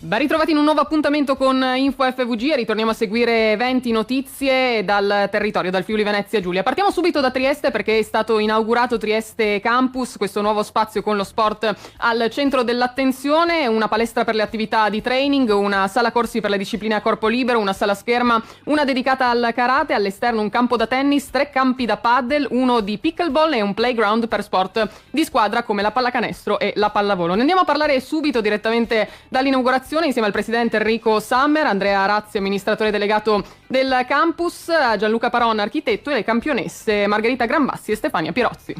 Ben ritrovati in un nuovo appuntamento con Info FVG. Ritorniamo a seguire eventi, notizie dal territorio, dal Friuli Venezia Giulia. Partiamo subito da Trieste perché è stato inaugurato Trieste Campus, questo nuovo spazio con lo sport al centro dell'attenzione, una palestra per le attività di training, una sala corsi per le discipline a corpo libero, una sala scherma, una dedicata al karate, all'esterno un campo da tennis, 3 campi da paddle, uno di pickleball e un playground per sport di squadra come la pallacanestro e la pallavolo. Ne andiamo a parlare subito direttamente dall'inaugurazione insieme al presidente Enrico Sammer, Andrea Razzi, amministratore delegato del campus, a Gianluca Paron, architetto, e le campionesse Margherita Grambassi e Stefania Pirozzi.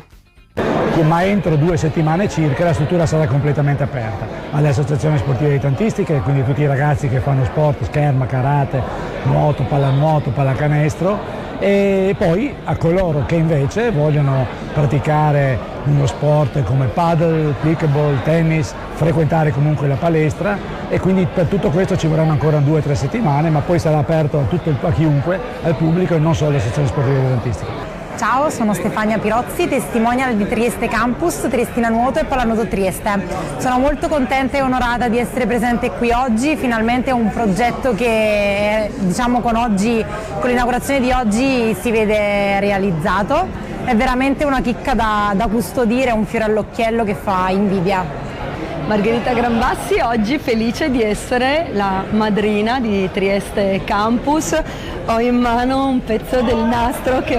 Ma entro 2 settimane circa la struttura sarà completamente aperta alle associazioni sportive dilettantistiche, quindi tutti i ragazzi che fanno sport, scherma, karate, nuoto, pallanuoto, pallacanestro, e poi a coloro che invece vogliono praticare uno sport come paddle, pickleball, tennis, frequentare comunque la palestra, e quindi per tutto questo ci vorranno ancora 2 o 3 settimane, ma poi sarà aperto a chiunque, al pubblico, e non solo alle associazioni sportive dilettantistiche. Ciao, sono Stefania Pirozzi, testimonial di Trieste Campus, Triestina Nuoto e Pallanuoto Trieste. Sono molto contenta e onorata di essere presente qui oggi, finalmente è un progetto che con l'inaugurazione di oggi si vede realizzato. È veramente una chicca da custodire, un fiore all'occhiello che fa invidia. Margherita Grambassi, oggi felice di essere la madrina di Trieste Campus. Ho in mano un pezzo del nastro che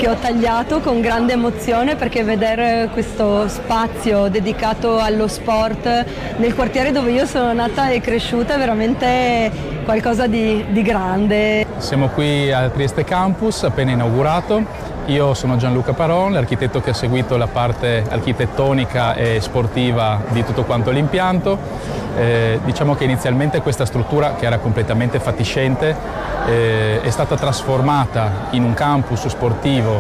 ho tagliato con grande emozione, perché vedere questo spazio dedicato allo sport nel quartiere dove io sono nata e cresciuta è veramente qualcosa di grande. Siamo qui al Trieste Campus, appena inaugurato. Io sono Gianluca Paron, l'architetto che ha seguito la parte architettonica e sportiva di tutto quanto l'impianto. Diciamo che inizialmente questa struttura, che era completamente fatiscente, è stata trasformata in un campus sportivo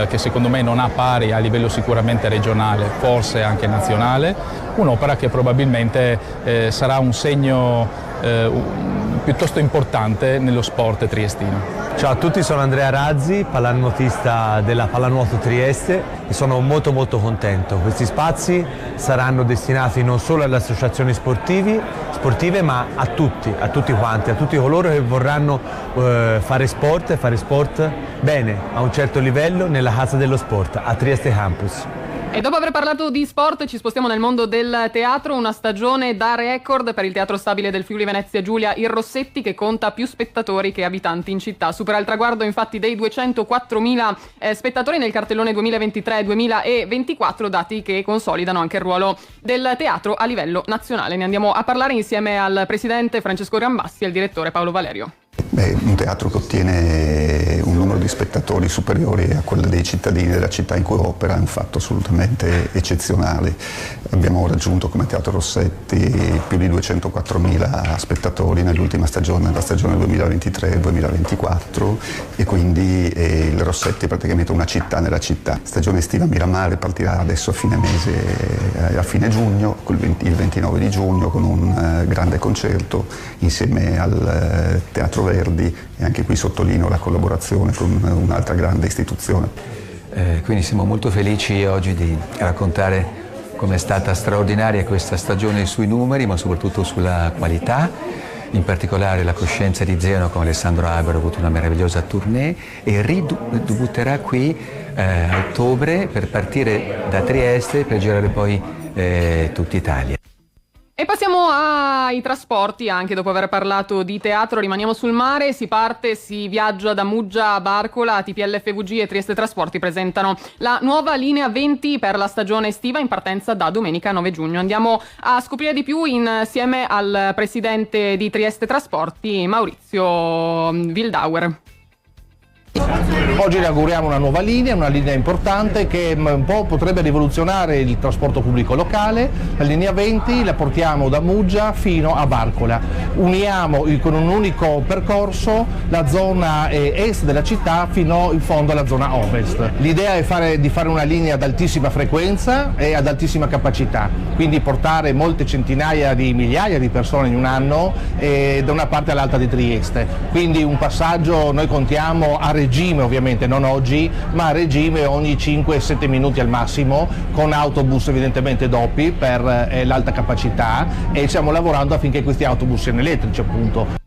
che secondo me non ha pari a livello sicuramente regionale, forse anche nazionale, un'opera che probabilmente sarà un segno piuttosto importante nello sport triestino. Ciao a tutti, sono Andrea Razzi, pallanuotista della Pallanuoto Trieste, e sono molto contento. Questi spazi saranno destinati non solo alle associazioni sportive, ma a tutti quanti, a tutti coloro che vorranno fare sport bene, a un certo livello, nella casa dello sport, a Trieste Campus. E dopo aver parlato di sport ci spostiamo nel mondo del teatro, una stagione da record per il Teatro Stabile del Friuli Venezia Giulia, il Rossetti, che conta più spettatori che abitanti in città. Supera il traguardo infatti dei 204.000 spettatori nel cartellone 2023-2024, dati che consolidano anche il ruolo del teatro a livello nazionale. Ne andiamo a parlare insieme al presidente Francesco Grambassi e al direttore Paolo Valerio. Un teatro che ottiene un numero di spettatori superiori a quello dei cittadini della città in cui opera è un fatto assolutamente eccezionale. Abbiamo raggiunto come Teatro Rossetti più di 204.000 spettatori nell'ultima stagione, la stagione 2023-2024, e quindi il Rossetti è praticamente una città nella città. Stagione estiva a Miramare partirà adesso a fine mese, a fine giugno, il 29 di giugno, con un grande concerto insieme al Teatro Verdi, e anche qui sottolineo la collaborazione con un'altra grande istituzione. Quindi siamo molto felici oggi di raccontare come è stata straordinaria questa stagione sui numeri, ma soprattutto sulla qualità. In particolare la Coscienza di Zeno con Alessandro Albero ha avuto una meravigliosa tournée e ridebutterà qui a ottobre, per partire da Trieste per girare poi tutta Italia. E passiamo ai trasporti, anche dopo aver parlato di teatro rimaniamo sul mare, si parte, si viaggia da Muggia a Barcola. TPL FVG e Trieste Trasporti presentano la nuova linea 20 per la stagione estiva, in partenza da domenica 9 giugno. Andiamo a scoprire di più insieme al presidente di Trieste Trasporti, Maurizio Wildauer. Oggi inauguriamo una nuova linea, una linea importante che un po' potrebbe rivoluzionare il trasporto pubblico locale. La linea 20 la portiamo da Muggia fino a Barcola. uniamo con un unico percorso la zona est della città fino in fondo alla zona ovest. L'idea è di fare una linea ad altissima frequenza e ad altissima capacità, quindi portare molte centinaia di migliaia di persone in un anno da una parte all'altra di Trieste. Quindi un passaggio noi contiamo a regime, ovviamente non oggi, ma a regime ogni 5-7 minuti al massimo, con autobus evidentemente doppi per l'alta capacità, e stiamo lavorando affinché questi autobus siano elettrici, appunto.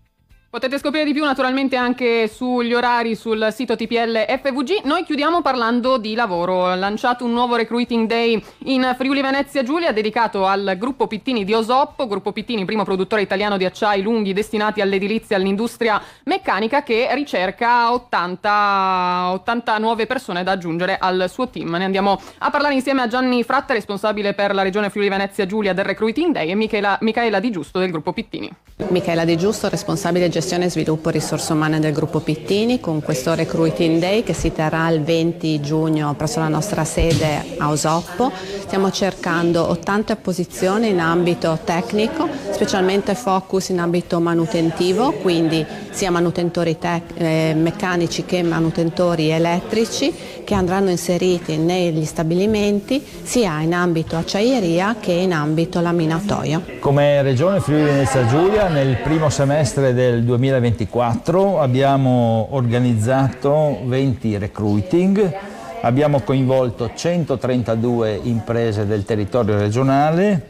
Potete scoprire di più naturalmente anche sugli orari sul sito TPL FVG. Noi chiudiamo parlando di lavoro. Lanciato un nuovo Recruiting Day in Friuli Venezia Giulia dedicato al gruppo Pittini di Osoppo. Gruppo Pittini, primo produttore italiano di acciai lunghi destinati all'edilizia e all'industria meccanica, che ricerca 80 nuove persone da aggiungere al suo team. Ne andiamo a parlare insieme a Gianni Fratta, responsabile per la regione Friuli Venezia Giulia del Recruiting Day, e Michaela Di Giusto del gruppo Pittini. Michaela Di Giusto, responsabile gestione e sviluppo risorse umane del gruppo Pittini, con questo Recruiting Day che si terrà il 20 giugno presso la nostra sede a Osoppo. Stiamo cercando 80 posizioni in ambito tecnico, specialmente focus in ambito manutentivo, quindi sia manutentori meccanici che manutentori elettrici, che andranno inseriti negli stabilimenti sia in ambito acciaieria che in ambito laminatoio. Come Regione Friuli Venezia Giulia nel primo semestre del 2024 abbiamo organizzato 20 recruiting, abbiamo coinvolto 132 imprese del territorio regionale.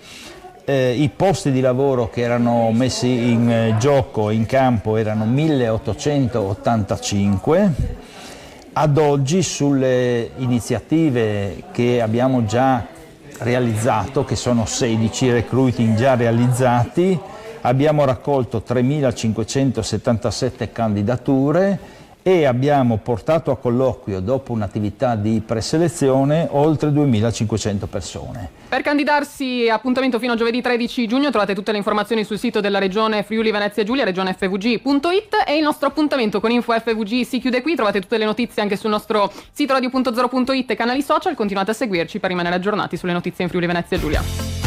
I posti di lavoro che erano messi in gioco, in campo, erano 1885. Ad oggi, sulle iniziative che abbiamo già realizzato, che sono 16 recruiting già realizzati, abbiamo raccolto 3.577 candidature e abbiamo portato a colloquio, dopo un'attività di preselezione, oltre 2.500 persone. Per candidarsi, appuntamento fino a giovedì 13 giugno, trovate tutte le informazioni sul sito della Regione Friuli Venezia Giulia, regionefvg.it, e il nostro appuntamento con Info FVG si chiude qui. Trovate tutte le notizie anche sul nostro sito radio.0.it e canali social. Continuate a seguirci per rimanere aggiornati sulle notizie in Friuli Venezia Giulia.